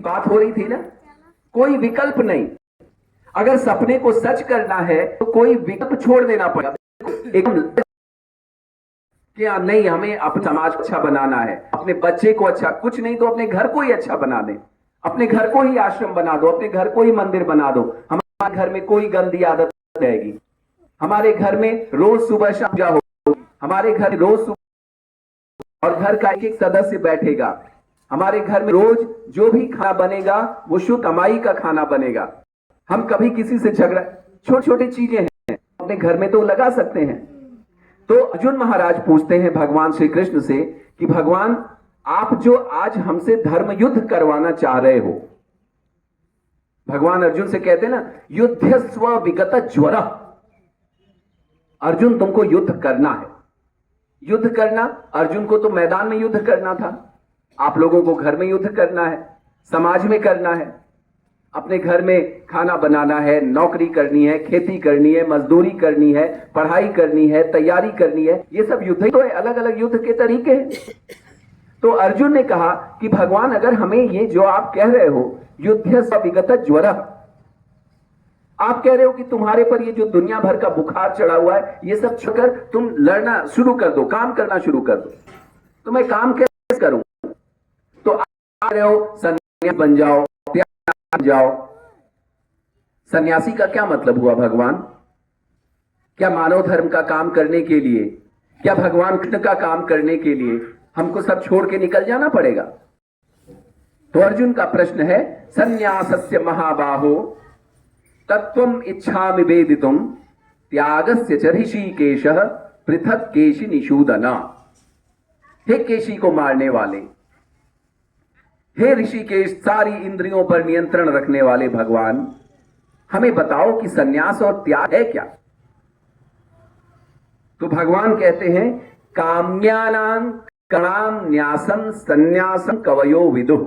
बात हो रही थी ना, कोई विकल्प नहीं। अगर सपने को सच करना है तो कोई विकल्प छोड़ देना पड़ेगा। एक क्या नहीं, हमें अपने समाज को अच्छा बनाना है, अपने बच्चे को अच्छा, कुछ नहीं तो अपने घर को ही अच्छा बना दे, अपने घर को ही आश्रम बना दो, अपने घर को ही मंदिर बना दो। हमारे घर में कोई गंदी आदत नहीं रहेगी, हमारे घर में रोज सुबह शाम पूजा हो, हमारे घर रोज सुबह, और घर का एक एक सदस्य बैठेगा, हमारे घर में रोज जो भी खाना बनेगा वो शुद्ध कमाई का खाना बनेगा। हम कभी किसी से झगड़ा, छोटी छोटी चीजें हैं अपने घर में तो लगा सकते हैं। तो अर्जुन महाराज पूछते हैं भगवान श्री कृष्ण से कि भगवान, आप जो आज हमसे धर्म युद्ध करवाना चाह रहे हो, भगवान अर्जुन से कहते हैं ना, युद्ध स्व विगत ज्वर। अर्जुन तुमको युद्ध करना है, युद्ध करना, अर्जुन को तो मैदान में युद्ध करना था, आप लोगों को घर में युद्ध करना है, समाज में करना है, अपने घर में खाना बनाना है, नौकरी करनी है, खेती करनी है, मजदूरी करनी है, पढ़ाई करनी है, तैयारी करनी है, ये सब युद्ध ही तो है, अलग अलग युद्ध के तरीके हैं। तो अर्जुन ने कहा कि भगवान, अगर हमें ये जो आप कह रहे हो युद्ध स विगत ज्वर, आप कह रहे हो कि तुम्हारे पर ये जो दुनिया भर का बुखार चढ़ा हुआ है, ये सब छोड़कर तुम लड़ना शुरू कर दो, काम करना शुरू कर दो। तो मैं काम कैसे करूं? तो आप कह रहे हो सन्यासी बन जाओ, जाओ। सन्यासी का क्या मतलब हुआ भगवान? क्या मानव धर्म का काम करने के लिए, क्या भगवान कृष्ण का काम करने के लिए हमको सब छोड़ के निकल जाना पड़ेगा? तो अर्जुन का प्रश्न है, सन्यासस्य महाबाहो तत्वम इच्छामि वेदितुम त्यागस्य च ऋषिकेशः पृथक केशि निषूदना। हे केशी को मारने वाले, हे ऋषिकेश, सारी इंद्रियों पर नियंत्रण रखने वाले भगवान, हमें बताओ कि सन्यास और त्याग है क्या? तो भगवान कहते हैं, काम्यानां कणाम न्यासम सन्यासम कवयो विदुः।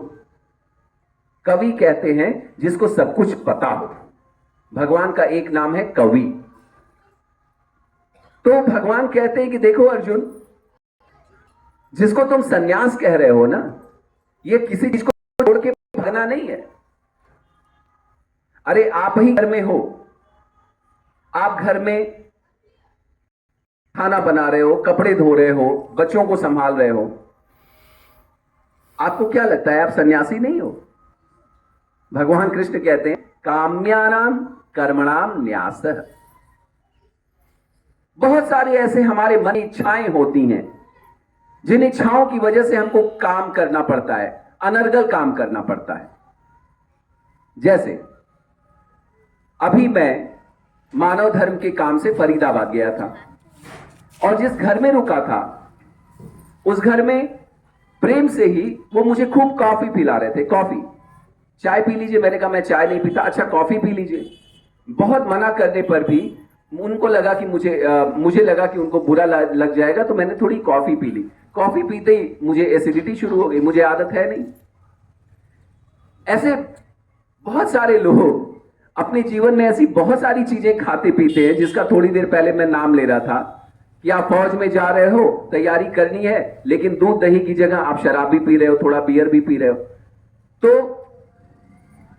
कवि कहते हैं जिसको सब कुछ पता हो, भगवान का एक नाम है कवि। तो भगवान कहते हैं कि देखो अर्जुन, जिसको तुम सन्यास कह रहे हो ना, ये किसी चीज को छोड़ के भागना नहीं है। अरे आप ही घर में हो, आप घर में खाना बना रहे हो, कपड़े धो रहे हो, बच्चों को संभाल रहे हो, आपको क्या लगता है आप सन्यासी नहीं हो? भगवान कृष्ण कहते हैं, काम्यानाम कर्मणाम न्यासः। बहुत सारे ऐसे हमारे मन इच्छाएं होती हैं, जिन इच्छाओं की वजह से हमको काम करना पड़ता है, अनर्गल काम करना पड़ता है। जैसे अभी मैं मानव धर्म के काम से फरीदाबाद गया था, और जिस घर में रुका था उस घर में प्रेम से ही वो मुझे खूब कॉफी पिला रहे थे। कॉफी, चाय पी लीजिए, मैंने कहा मैं चाय नहीं पीता। अच्छा कॉफी पी लीजिए। बहुत मना करने पर भी उनको लगा कि मुझे लगा कि उनको बुरा लग जाएगा, तो मैंने थोड़ी कॉफी पी ली। कॉफी पीते ही मुझे एसिडिटी शुरू हो गई, मुझे आदत है नहीं। ऐसे बहुत सारे लोग अपने जीवन में ऐसी बहुत सारी चीजें खाते पीते हैं, जिसका थोड़ी देर पहले मैं नाम ले रहा था कि आप फौज में जा रहे हो, तैयारी करनी है, लेकिन दूध दही की जगह आप शराब भी पी रहे हो, थोड़ा बियर भी पी रहे हो। तो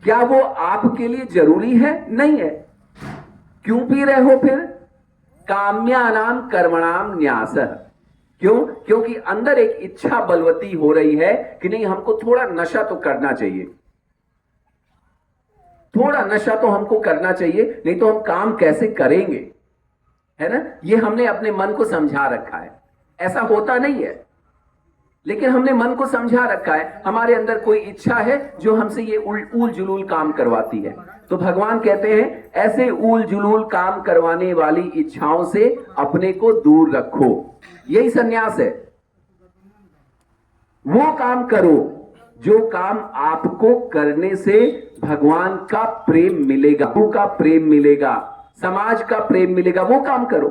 क्या वो आपके लिए जरूरी है? नहीं है। क्यों पी रहे हो फिर? काम्यानाम कर्मणाम न्यासः। क्यों? क्योंकि अंदर एक इच्छा बलवती हो रही है कि नहीं, हमको थोड़ा नशा तो करना चाहिए, थोड़ा नशा तो हमको करना चाहिए, नहीं तो हम काम कैसे करेंगे, है ना? ये हमने अपने मन को समझा रखा है। ऐसा होता नहीं है, लेकिन हमने मन को समझा रखा है। हमारे अंदर कोई इच्छा है जो हमसे ये ऊल जुलूल काम करवाती है। तो भगवान कहते हैं, ऐसे ऊल जुलूल काम करवाने वाली इच्छाओं से अपने को दूर रखो। यही सन्यास है। वो काम करो जो काम आपको करने से भगवान का प्रेम मिलेगा, गुरु का प्रेम मिलेगा, समाज का प्रेम मिलेगा। वो काम करो।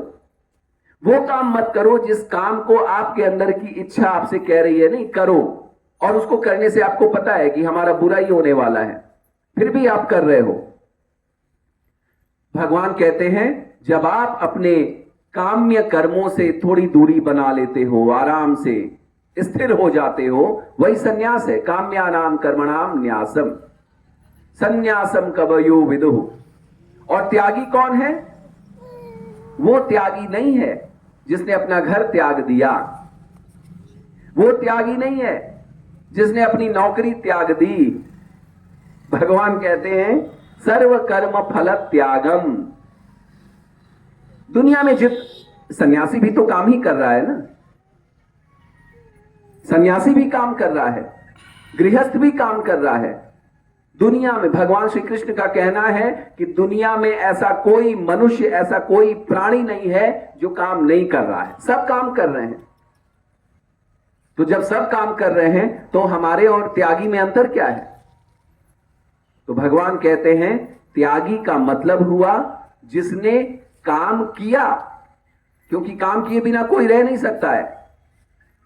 वो काम मत करो जिस काम को आपके अंदर की इच्छा आपसे कह रही है नहीं करो, और उसको करने से आपको पता है कि हमारा बुरा ही होने वाला है, फिर भी आप कर रहे हो। भगवान कहते हैं, जब आप अपने काम्य कर्मों से थोड़ी दूरी बना लेते हो, आराम से स्थिर हो जाते हो, वही सन्यास है। काम्यानाम कर्मणाम न्यासम सन्यासम कवयो विदुः। और त्यागी कौन है? वो त्यागी नहीं है जिसने अपना घर त्याग दिया, वो त्यागी नहीं है जिसने अपनी नौकरी त्याग दी। भगवान कहते हैं सर्व कर्म फल त्यागम। दुनिया में सन्यासी भी तो काम ही कर रहा है ना, सन्यासी भी काम कर रहा है, गृहस्थ भी काम कर रहा है। दुनिया में भगवान श्री कृष्ण का कहना है कि दुनिया में ऐसा कोई मनुष्य, ऐसा कोई प्राणी नहीं है जो काम नहीं कर रहा है, सब काम कर रहे हैं। तो जब सब काम कर रहे हैं तो हमारे और त्यागी में अंतर क्या है? तो भगवान कहते हैं त्यागी का मतलब हुआ जिसने काम किया, क्योंकि काम किए बिना कोई रह नहीं सकता है।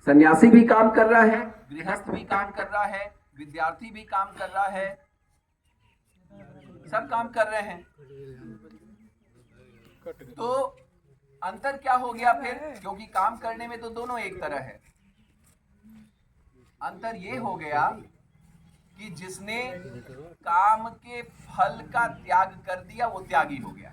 सन्यासी भी काम कर रहा है, गृहस्थ भी काम कर रहा है, विद्यार्थी भी काम कर रहा है, सब काम कर रहे हैं। तो अंतर क्या हो गया फिर? क्योंकि काम करने में तो दोनों एक तरह है। अंतर ये हो गया कि जिसने काम के फल का त्याग कर दिया वो त्यागी हो गया।